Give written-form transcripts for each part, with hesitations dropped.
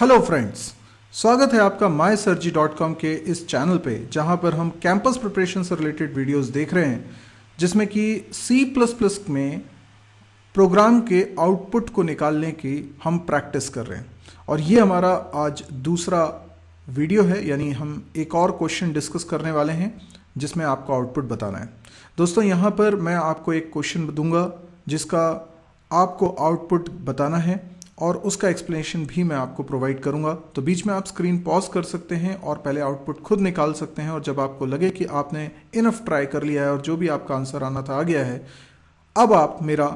Hello friends, स्वागत है आपका mysurgy.com के इस चैनल पे जहां पर हम कैंपस प्रिपरेशन से रिलेटेड वीडियोस देख रहे हैं जिसमें कि C++ में प्रोग्राम के आउटपुट को निकालने की हम प्रैक्टिस कर रहे हैं। और ये हमारा आज दूसरा वीडियो है, यानी हम एक और क्वेश्चन डिस्कस करने वाले हैं जिसमें आपको आउटपुट बताना है। दोस्तों, यहाँ पर मैं आपको एक क्वेश्चन दूंगा जिसका आपको आउटपुट बताना है और उसका एक्सप्लेनेशन भी मैं आपको प्रोवाइड करूंगा। तो बीच में आप स्क्रीन पॉज कर सकते हैं और पहले आउटपुट खुद निकाल सकते हैं, और जब आपको लगे कि आपने इनफ ट्राई कर लिया है और जो भी आपका आंसर आना था आ गया है, अब आप मेरा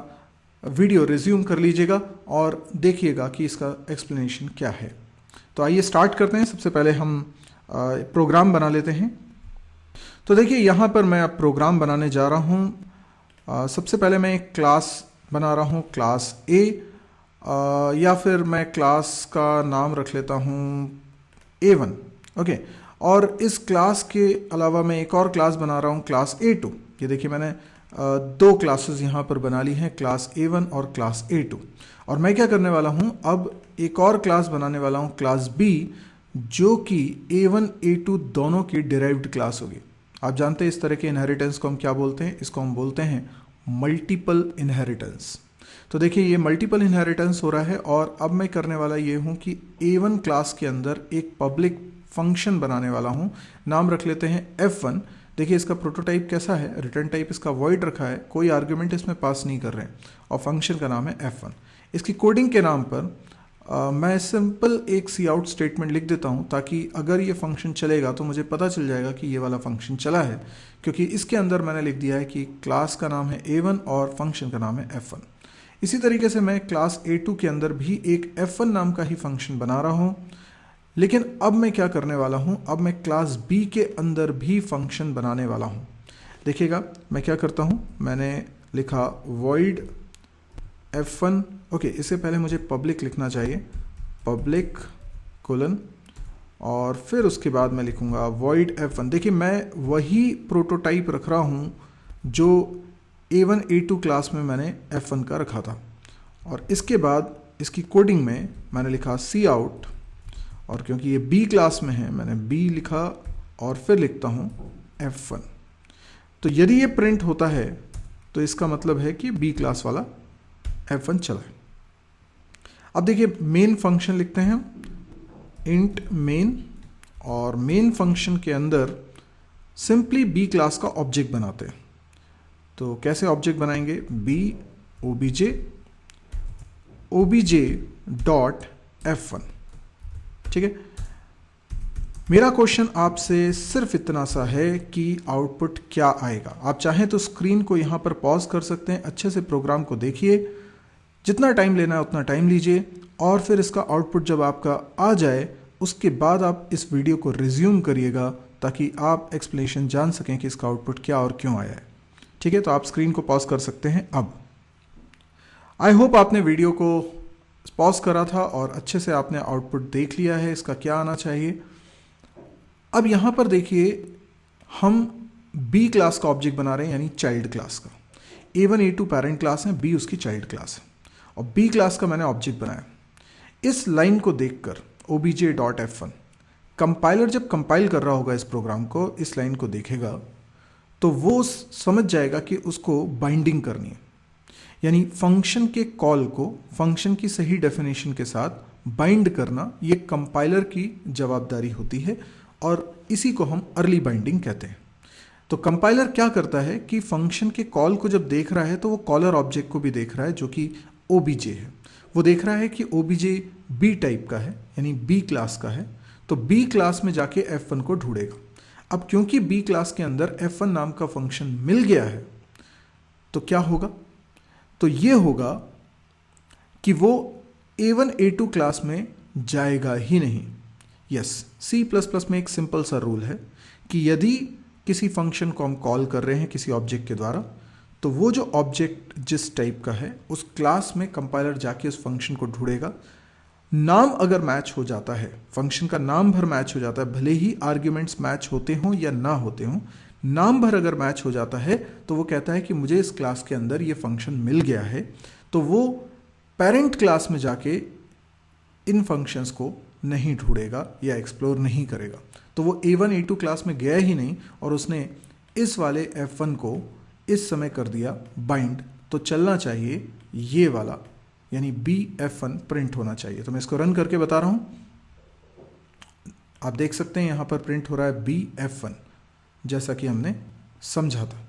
वीडियो रिज्यूम कर लीजिएगा और देखिएगा कि इसका एक्सप्लेनेशन क्या है। तो आइए स्टार्ट करते हैं। सबसे पहले हम प्रोग्राम बना लेते हैं। तो देखिए, यहाँ पर मैं अब प्रोग्राम बनाने जा रहा हूँ। सबसे पहले मैं एक क्लास बना रहा हूँ, क्लास ए, या फिर मैं क्लास का नाम रख लेता हूँ A1। ओके, और इस क्लास के अलावा मैं एक और क्लास बना रहा हूँ, क्लास A2। ये देखिए, मैंने दो क्लासेस यहाँ पर बना ली हैं, क्लास A1 और क्लास A2। और मैं क्या करने वाला हूँ, अब एक और क्लास बनाने वाला हूँ, क्लास B, जो कि A1 A2 दोनों की डिराइव्ड क्लास होगी। आप जानते हैं इस तरह के इनहेरिटेंस को हम क्या बोलते हैं? इसको हम बोलते हैं मल्टीपल इनहेरिटेंस। तो देखिए, ये मल्टीपल इनहेरिटेंस हो रहा है और अब मैं करने वाला ये हूँ कि A1 क्लास के अंदर एक पब्लिक फंक्शन बनाने वाला हूँ। नाम रख लेते हैं F1। देखिए, इसका प्रोटोटाइप कैसा है? रिटर्न टाइप इसका वॉइड रखा है, कोई आर्ग्यूमेंट इसमें पास नहीं कर रहे हैं, और फंक्शन का नाम है F1। इसकी कोडिंग के नाम पर मैं सिंपल एक सी आउट स्टेटमेंट लिख देता हूँ, ताकि अगर ये फंक्शन चलेगा तो मुझे पता चल जाएगा कि ये वाला फंक्शन चला है, क्योंकि इसके अंदर मैंने लिख दिया है कि क्लास का नाम है A1 और फंक्शन का नाम है F1। इसी तरीके से मैं क्लास A2 के अंदर भी एक F1 नाम का ही फंक्शन बना रहा हूँ। लेकिन अब मैं क्या करने वाला हूँ, अब मैं क्लास B के अंदर भी फंक्शन बनाने वाला हूँ। देखिएगा, मैं क्या करता हूँ, मैंने लिखा void F1। ओके, इससे पहले मुझे पब्लिक लिखना चाहिए, पब्लिक कोलन, और फिर उसके बाद मैं लिखूँगा void F1। देखिए, मैं वही प्रोटोटाइप रख रहा हूँ जो A1 A2 क्लास में मैंने F1 का रखा था। और इसके बाद इसकी कोडिंग में मैंने लिखा सी आउट, और क्योंकि ये B क्लास में है मैंने B लिखा और फिर लिखता हूँ F1। तो यदि ये प्रिंट होता है तो इसका मतलब है कि B क्लास वाला F1 चला है। अब देखिए, मेन फंक्शन लिखते हैं हम, इंट मेन, और मेन फंक्शन के अंदर सिंपली B क्लास का ऑब्जेक्ट बनाते हैं। तो कैसे ऑब्जेक्ट बनाएंगे? B obj dot F1। ठीक है, मेरा क्वेश्चन आपसे सिर्फ इतना सा है कि आउटपुट क्या आएगा। आप चाहें तो स्क्रीन को यहाँ पर पॉज कर सकते हैं, अच्छे से प्रोग्राम को देखिए, जितना टाइम लेना है उतना टाइम लीजिए, और फिर इसका आउटपुट जब आपका आ जाए उसके बाद आप इस वीडियो को रिज्यूम करिएगा, ताकि आप एक्सप्लेनेशन जान सकें कि इसका आउटपुट क्या और क्यों आया है। ठीक है, तो आप स्क्रीन को पॉज कर सकते हैं। अब आई होप आपने वीडियो को पॉज करा था और अच्छे से आपने आउटपुट देख लिया है, इसका क्या आना चाहिए। अब यहाँ पर देखिए, हम B क्लास का ऑब्जेक्ट बना रहे हैं, यानी चाइल्ड क्लास का। A1 A2 पेरेंट क्लास है, B उसकी चाइल्ड क्लास है, और B क्लास का मैंने ऑब्जेक्ट बनाया। इस लाइन को देखकर obj डॉट F1, कंपाइलर जब कंपाइल कर रहा होगा इस प्रोग्राम को, इस लाइन को देखेगा तो वो समझ जाएगा कि उसको बाइंडिंग करनी है, यानी फंक्शन के कॉल को फंक्शन की सही डेफिनेशन के साथ बाइंड करना, ये कंपाइलर की जवाबदारी होती है, और इसी को हम अर्ली बाइंडिंग कहते हैं। तो कंपाइलर क्या करता है कि फंक्शन के कॉल को जब देख रहा है तो वो कॉलर ऑब्जेक्ट को भी देख रहा है, जो कि obj है। वो देख रहा है कि obj B टाइप का है, यानी B क्लास का है, तो B क्लास में जाके F1 को ढूंढेगा। अब क्योंकि B क्लास के अंदर F1 नाम का फंक्शन मिल गया है, तो क्या होगा? तो ये होगा कि वो A1 A2 क्लास में जाएगा ही नहीं। यस, C++ में एक सिंपल सा रूल है कि यदि किसी फंक्शन को हम कॉल कर रहे हैं किसी ऑब्जेक्ट के द्वारा, तो वो जो ऑब्जेक्ट जिस टाइप का है उस क्लास में कंपाइलर जाके उस फंक्शन को ढूंढेगा। नाम अगर मैच हो जाता है, फंक्शन का नाम भर मैच हो जाता है, भले ही आर्ग्यूमेंट्स मैच होते हों या ना होते हों, नाम भर अगर मैच हो जाता है तो वो कहता है कि मुझे इस क्लास के अंदर ये फंक्शन मिल गया है। तो वो पेरेंट क्लास में जाके इन फंक्शंस को नहीं ढूंढेगा या एक्सप्लोर नहीं करेगा। तो वो A1 A2 क्लास में गया ही नहीं और उसने इस वाले F1 को इस समय कर दिया बाइंड, तो चलना चाहिए ये वाला, यानी BF1 प्रिंट होना चाहिए। तो मैं इसको रन करके बता रहा हूँ, आप देख सकते हैं यहाँ पर प्रिंट हो रहा है BF1, जैसा कि हमने समझा था।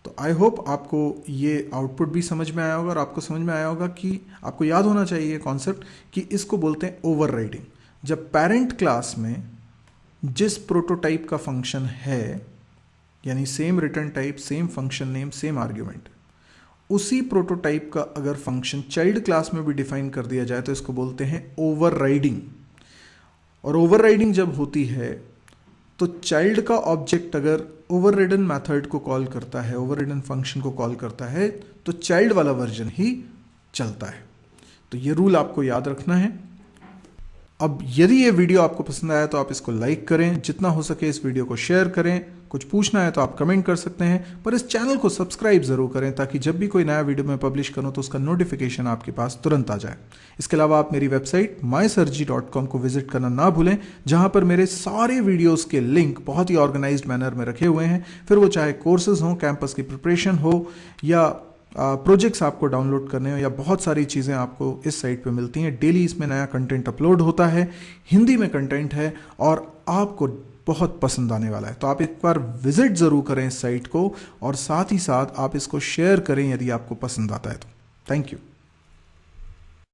तो आई होप आपको ये आउटपुट भी समझ में आया होगा और आपको समझ में आया होगा कि आपको याद होना चाहिए कॉन्सेप्ट कि इसको बोलते हैं ओवरराइडिंग। जब पेरेंट क्लास में जिस प्रोटोटाइप का फंक्शन है, यानी same return type, same function name, same argument, उसी प्रोटोटाइप का अगर फंक्शन चाइल्ड क्लास में भी डिफाइन कर दिया जाए तो इसको बोलते हैं ओवरराइडिंग। और ओवरराइडिंग जब होती है तो चाइल्ड का ऑब्जेक्ट अगर ओवररिडन मेथड को कॉल करता है, ओवररिडन फंक्शन को कॉल करता है, तो चाइल्ड वाला वर्जन ही चलता है। तो ये रूल आपको याद रखना है। अब यदि ये वीडियो आपको पसंद आया तो आप इसको लाइक करें, जितना हो सके इस वीडियो को शेयर करें, कुछ पूछना है तो आप कमेंट कर सकते हैं, पर इस चैनल को सब्सक्राइब जरूर करें ताकि जब भी कोई नया वीडियो मैं पब्लिश करूं तो उसका नोटिफिकेशन आपके पास तुरंत आ जाए। इसके अलावा आप मेरी वेबसाइट mysurgery.com को विजिट करना ना भूलें, जहां पर मेरे सारे वीडियोस के लिंक बहुत ही ऑर्गेनाइज्ड मैनर में रखे हुए हैं, फिर वो चाहे कोर्सेज हों, कैंपस की प्रिपरेशन हो या प्रोजेक्ट्स आपको डाउनलोड करने हो, या बहुत सारी चीज़ें आपको इस साइट पे मिलती हैं। डेली इसमें नया कंटेंट अपलोड होता है, हिंदी में कंटेंट है और आपको बहुत पसंद आने वाला है। तो आप एक बार विजिट ज़रूर करें इस साइट को और साथ ही साथ आप इसको शेयर करें यदि आपको पसंद आता है तो। Thank you.